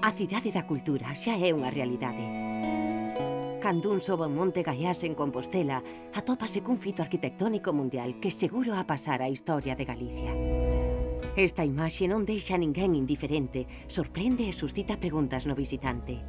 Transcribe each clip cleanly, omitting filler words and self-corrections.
A cidade da cultura xa é unha realidade. Cando un sobe o monte Gaiás en Compostela, atópase cun fito arquitectónico mundial que seguro a pasar a historia de Galicia. Esta imaxe non deixa ninguén indiferente, sorprende e suscita preguntas no visitante.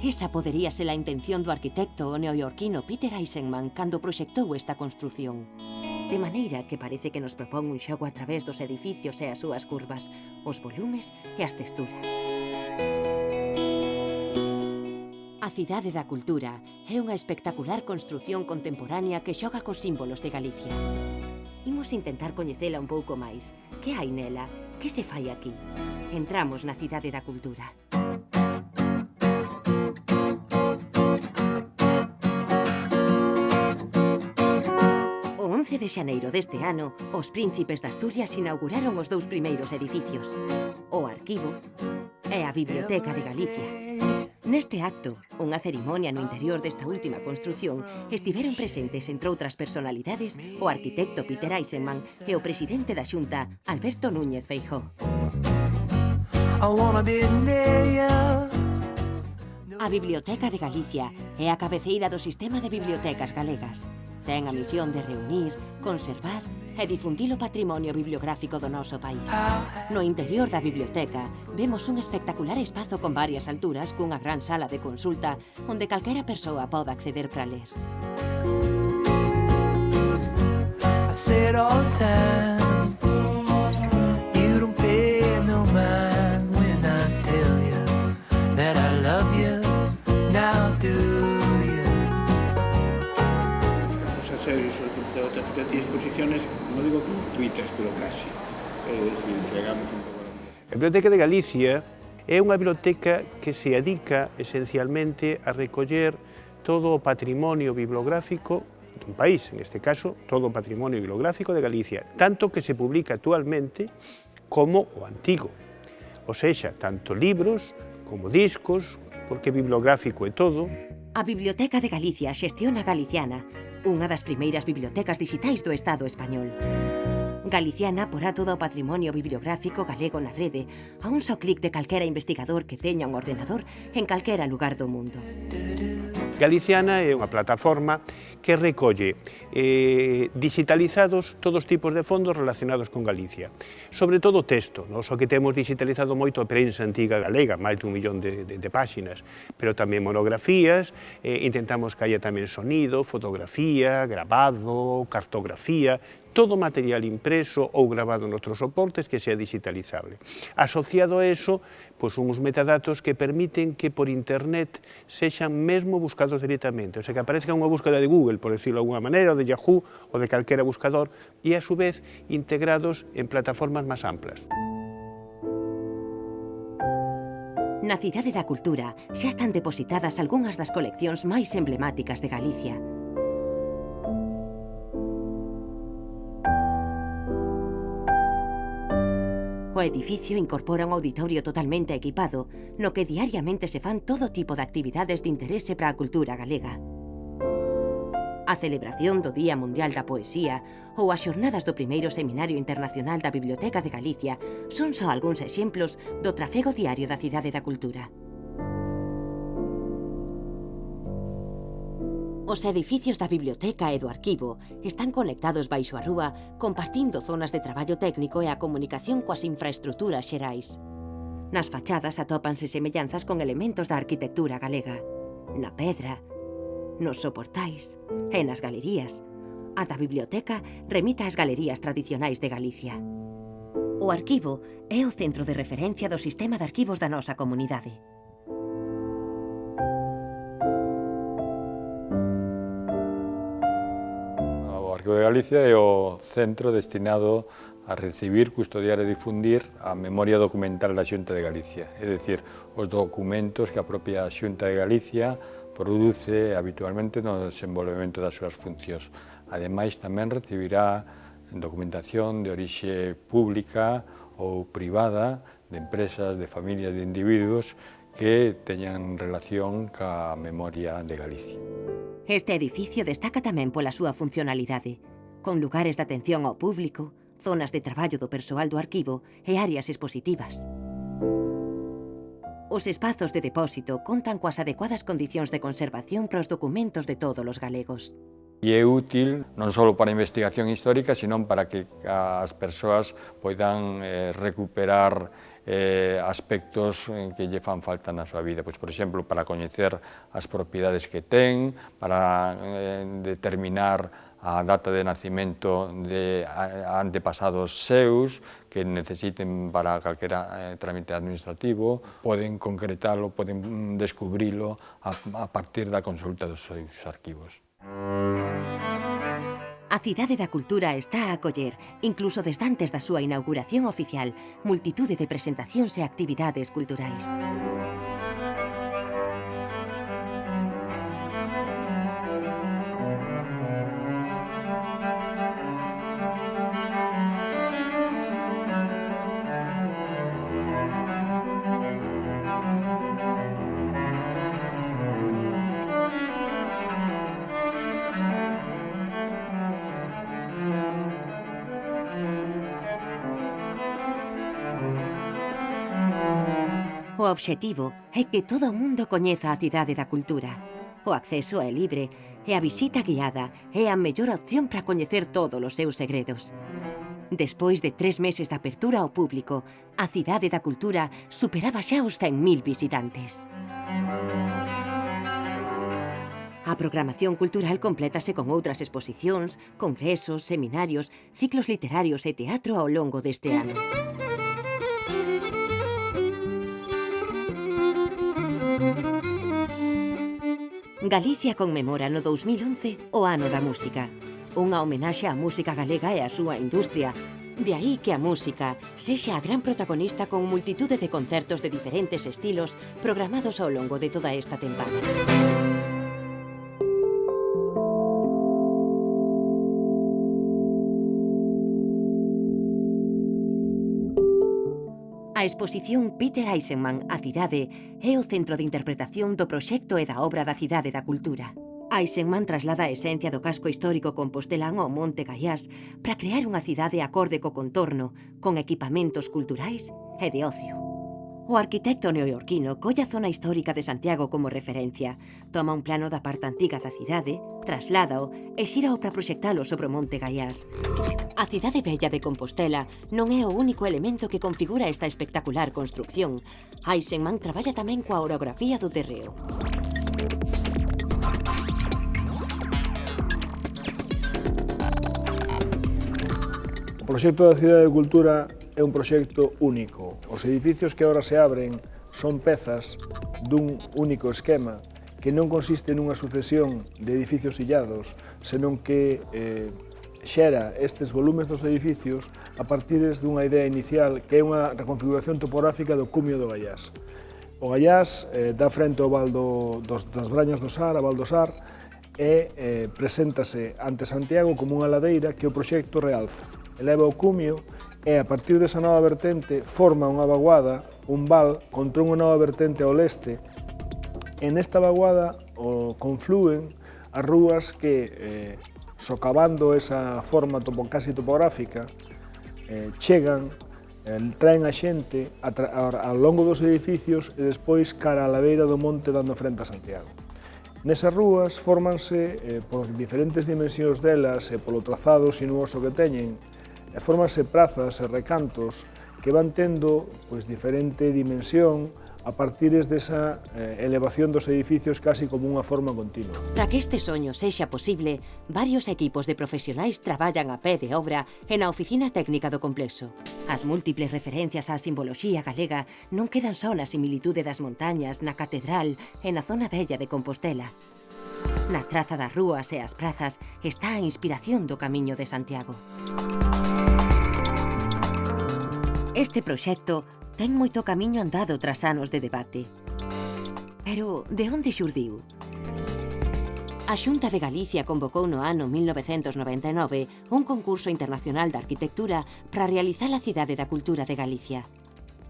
Esa podería ser a intención do arquitecto neoiorquino Peter Eisenman cando proxectou esta construción. De maneira que parece que nos propón un xogo a través dos edificios e as súas curvas, os volumes e as texturas. A Cidade da Cultura é unha espectacular construción contemporánea que xoga cos símbolos de Galicia. Imos intentar coñecela un pouco máis. Que hai nela? Que se fai aquí? Entramos na Cidade da Cultura. O 11 de xaneiro deste ano, os príncipes de Asturias inauguraron os dous primeiros edificios, o Arquivo e a Biblioteca de Galicia. Neste acto, unha cerimonia no interior desta última construción, estiveron presentes, entre outras personalidades, o arquitecto Peter Eisenman e o presidente da Xunta, Alberto Núñez Feijóo. A Biblioteca de Galicia é a cabeceira do sistema de bibliotecas galegas. Ten a misión de reunir, conservar e difundir o patrimonio bibliográfico do noso país. No interior da biblioteca vemos un espectacular espazo con varias alturas cunha gran sala de consulta onde calquera persoa pode acceder para ler. De exposiciones, no digo gratuitas, pero casi. Si entregamos un pouco. A Biblioteca de Galicia é unha biblioteca que se dedica esencialmente a recoller todo o patrimonio bibliográfico dun país, en este caso, todo o patrimonio bibliográfico de Galicia, tanto que se publica actualmente como o antigo. O sexa, tanto libros como discos, porque bibliográfico é todo. A Biblioteca de Galicia xestiona Galiciana, unha das primeiras bibliotecas digitais do Estado español. Galiciana porá todo o patrimonio bibliográfico galego na rede a un só clic de calquera investigador que teña un ordenador en calquera lugar do mundo. Galiciana é unha plataforma que recolle digitalizados todos os tipos de fondos relacionados con Galicia. Sobre todo texto, non só que temos digitalizado moito a prensa antiga galega, máis de 1 millón de páxinas, pero tamén monografías, intentamos que haya tamén sonido, fotografía, grabado, cartografía, todo material impreso ou grabado noutros soportes que sea digitalizable. Asociado a eso, pois uns metadatos que permiten que por internet sexan mesmo buscados directamente, o sea, que aparezca unha búsqueda de Google, por decirlo de alguna maneira, ou de Yahoo, ou de calquera buscador, e a su vez integrados en plataformas máis amplas. Na Cidade da Cultura xa están depositadas algunhas das coleccións máis emblemáticas de Galicia. O edificio incorpora un auditorio totalmente equipado, no que diariamente se fan todo tipo de actividades de interese para a cultura galega. A celebración do Día Mundial da Poesía ou as xornadas do primeiro Seminario Internacional da Biblioteca de Galicia son só algúns exemplos do trafego diario da Cidade da Cultura. Os edificios da biblioteca e do arquivo están conectados baixo a rúa, compartindo zonas de traballo técnico e a comunicación coas infraestruturas xerais. Nas fachadas atópanse semellanzas con elementos da arquitectura galega. Na pedra, nos soportais e nas galerías. A da biblioteca remita ás galerías tradicionais de Galicia. O arquivo é o centro de referencia do sistema de arquivos da nosa comunidade. O Arquivo de Galicia é o centro destinado a recibir, custodiar e difundir a memoria documental da Xunta de Galicia, é dicir, os documentos que a propia Xunta de Galicia produce habitualmente no desenvolvemento das súas funcións. Ademais, tamén recibirá documentación de orixe pública ou privada de empresas, de familias, de individuos que teñan relación ca memoria de Galicia. Este edificio destaca tamén pola súa funcionalidade, con lugares de atención ao público, zonas de traballo do persoal do arquivo e áreas expositivas. Os espazos de depósito contan coas adecuadas condicións de conservación para os documentos de todos os galegos. E é útil non só para a investigación histórica, sino para que as persoas poidan recuperar aspectos que lle fan falta na súa vida. Pois, por exemplo, para coñecer as propiedades que ten, para determinar a data de nacimento de antepasados seus que necesiten para calquera trámite administrativo, poden concretalo, poden descubrilo a partir da consulta dos seus arquivos. A Cidade da Cultura está a acoller, incluso desde antes da súa inauguración oficial, multitude de presentacións e actividades culturais. O obxectivo é que todo o mundo coñeza a Cidade da Cultura. O acceso é libre e a visita guiada é a mellor opción para coñecer todos os seus segredos. Despois de 3 meses de apertura ao público, a Cidade da Cultura superaba xa os 100.000 visitantes. A programación cultural complétase con outras exposicións, congresos, seminarios, ciclos literarios e teatro ao longo deste ano. Galicia conmemora no 2011 o Ano da Música, unha homenaxe á música galega e á súa industria. De aí que a música sexa a gran protagonista con multitude de concertos de diferentes estilos programados ao longo de toda esta tempada. A exposición Peter Eisenman, a cidade, é o centro de interpretación do proxecto e da obra da Cidade da Cultura. Eisenman traslada a esencia do casco histórico compostelán ao Monte Gaiás para crear unha cidade acorde co contorno, con equipamentos culturais e de ocio. O arquitecto neoiorquino colle a zona histórica de Santiago como referencia, toma un plano da parte antiga da cidade, trasládao e xírao para proxectalo sobre o Monte Gaiás. A cidade bella de Compostela non é o único elemento que configura esta espectacular construcción. Eisenman traballa tamén coa orografía do terreo. O proxecto da Cidade de Cultura é un proxecto único. Os edificios que agora se abren son pezas dun único esquema que non consiste nunha sucesión de edificios illados, senón que xera estes volumes dos edificios a partir dunha idea inicial que é unha reconfiguración topográfica do cumio do Gaiás. O Gaiás dá frente ao val das Brañas do Sar, a Val do Sar, e preséntase ante Santiago como unha ladeira que o proxecto realza. Eleva o cumio e, a partir desa nova vertente, forma unha vaguada, un val, contra unha nova vertente ao leste. E nesta vaguada conflúen as rúas que, socavando esa forma casi topográfica, chegan, traen a xente ao longo dos edificios e despois cara á ladeira do monte dando frente a Santiago. Nesas rúas fórmanse, por diferentes dimensións delas e polo trazado sinuoso que teñen, fórmanse prazas e recantos que van tendo diferente dimensión a partir desa elevación dos edificios casi como unha forma continua. Para que este soño sexa posible, varios equipos de profesionais traballan a pé de obra e na oficina técnica do complexo. As múltiples referencias á simboloxía galega non quedan só na similitude das montañas, na catedral e na zona bella de Compostela. Na traza das rúas e as prazas está a inspiración do Camiño de Santiago. Este proxecto ten moito camiño andado tras anos de debate. Pero, de onde xurdiu? A Xunta de Galicia convocou no ano 1999 un concurso internacional de arquitectura para realizar a Cidade da Cultura de Galicia.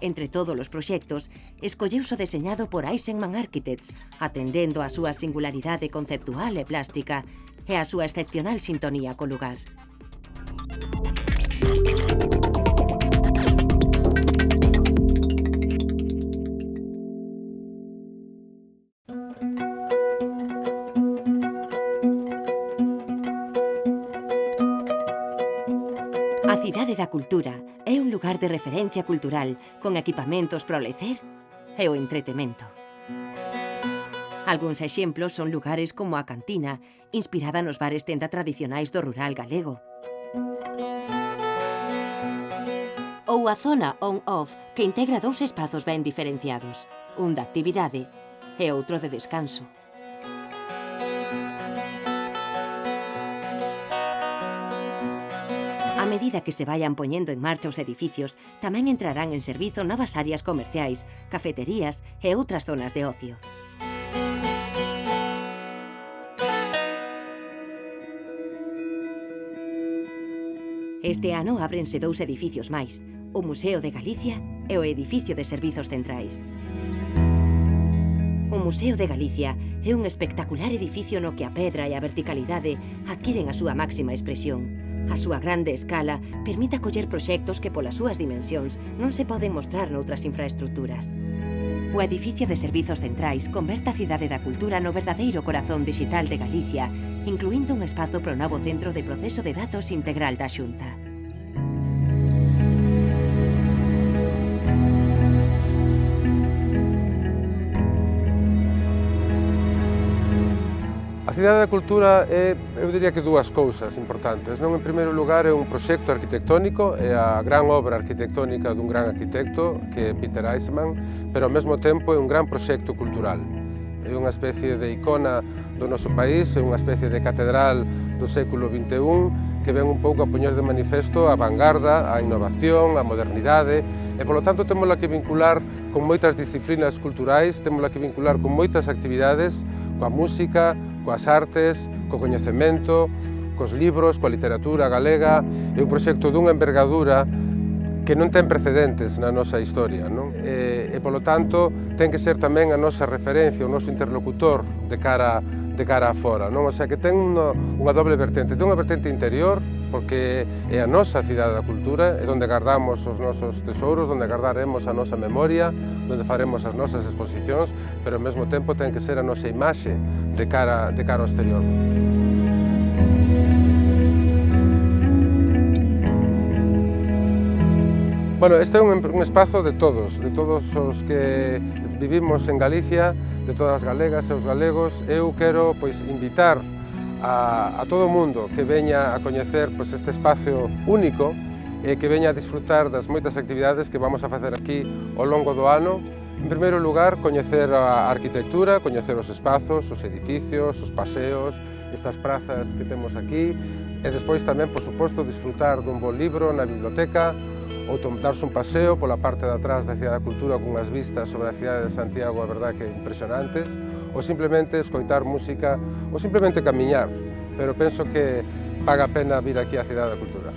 Entre todos os proxectos, escolleuse o deseñado por Eisenman Architects, atendendo a súa singularidade conceptual e plástica e a súa excepcional sintonía co lugar. Cultura é un lugar de referencia cultural con equipamentos para o lecer e o entretemento. Algúns exemplos son lugares como a Cantina, inspirada nos bares tenda tradicionais do rural galego. Ou a zona on-off, que integra dous espazos ben diferenciados, un de actividade e outro de descanso. A medida que se vayan poñendo en marcha os edificios, tamén entrarán en servizo novas áreas comerciais, cafeterías e outras zonas de ocio. Este ano ábrense dous edificios máis, o Museo de Galicia e o Edificio de Servizos Centrais. O Museo de Galicia é un espectacular edificio no que a pedra e a verticalidade adquiren a súa máxima expresión. A súa grande escala permite acoller proxectos que polas súas dimensións non se poden mostrar noutras infraestructuras. O Edificio de Servizos Centrais converte a Cidade da Cultura no verdadeiro corazón digital de Galicia, incluindo un espazo para o novo Centro de Proceso de Datos Integral da Xunta. A Cidade da Cultura é, eu diría que dúas cousas importantes. Non, en primeiro lugar, é un proxecto arquitectónico, é a gran obra arquitectónica dun gran arquitecto, que é Peter Eisenman, pero ao mesmo tempo é un gran proxecto cultural. É unha especie de icona do noso país, é unha especie de catedral do século XXI que ven un pouco a poñer de manifesto a vanguarda, a innovación, a modernidade e, polo tanto, témola que vincular con moitas disciplinas culturais, témola que vincular con moitas actividades, coa música, coas artes, co coñecemento, cos libros, coa literatura galega. É un proxecto dunha envergadura que non ten precedentes na nosa historia, non? E, polo tanto, ten que ser tamén a nosa referencia, o noso interlocutor de cara a fora, non? O sea, que ten unha doble vertente. Ten unha vertente interior, porque é a nosa Cidade da Cultura, é onde guardamos os nosos tesouros, onde guardaremos a nosa memoria, onde faremos as nosas exposicións, pero ao mesmo tempo ten que ser a nosa imaxe de cara ao exterior. Bueno, este é un espazo de todos os que vivimos en Galicia, de todas as galegas e os galegos. Eu quero invitar a todo o mundo que veña a coñecer este espazo único e que veña a disfrutar das moitas actividades que vamos a facer aquí ao longo do ano. En primeiro lugar, coñecer a arquitectura, coñecer os espazos, os edificios, os paseos, estas prazas que temos aquí, e despois tamén, por suposto, disfrutar dun bon libro na biblioteca, ou darse un paseo pola parte de atrás da Cidade da Cultura con as vistas sobre a cidade de Santiago, a verdade que impresionantes, ou simplemente escoitar música, ou simplemente camiñar, pero penso que paga a pena vir aquí á Cidade da Cultura.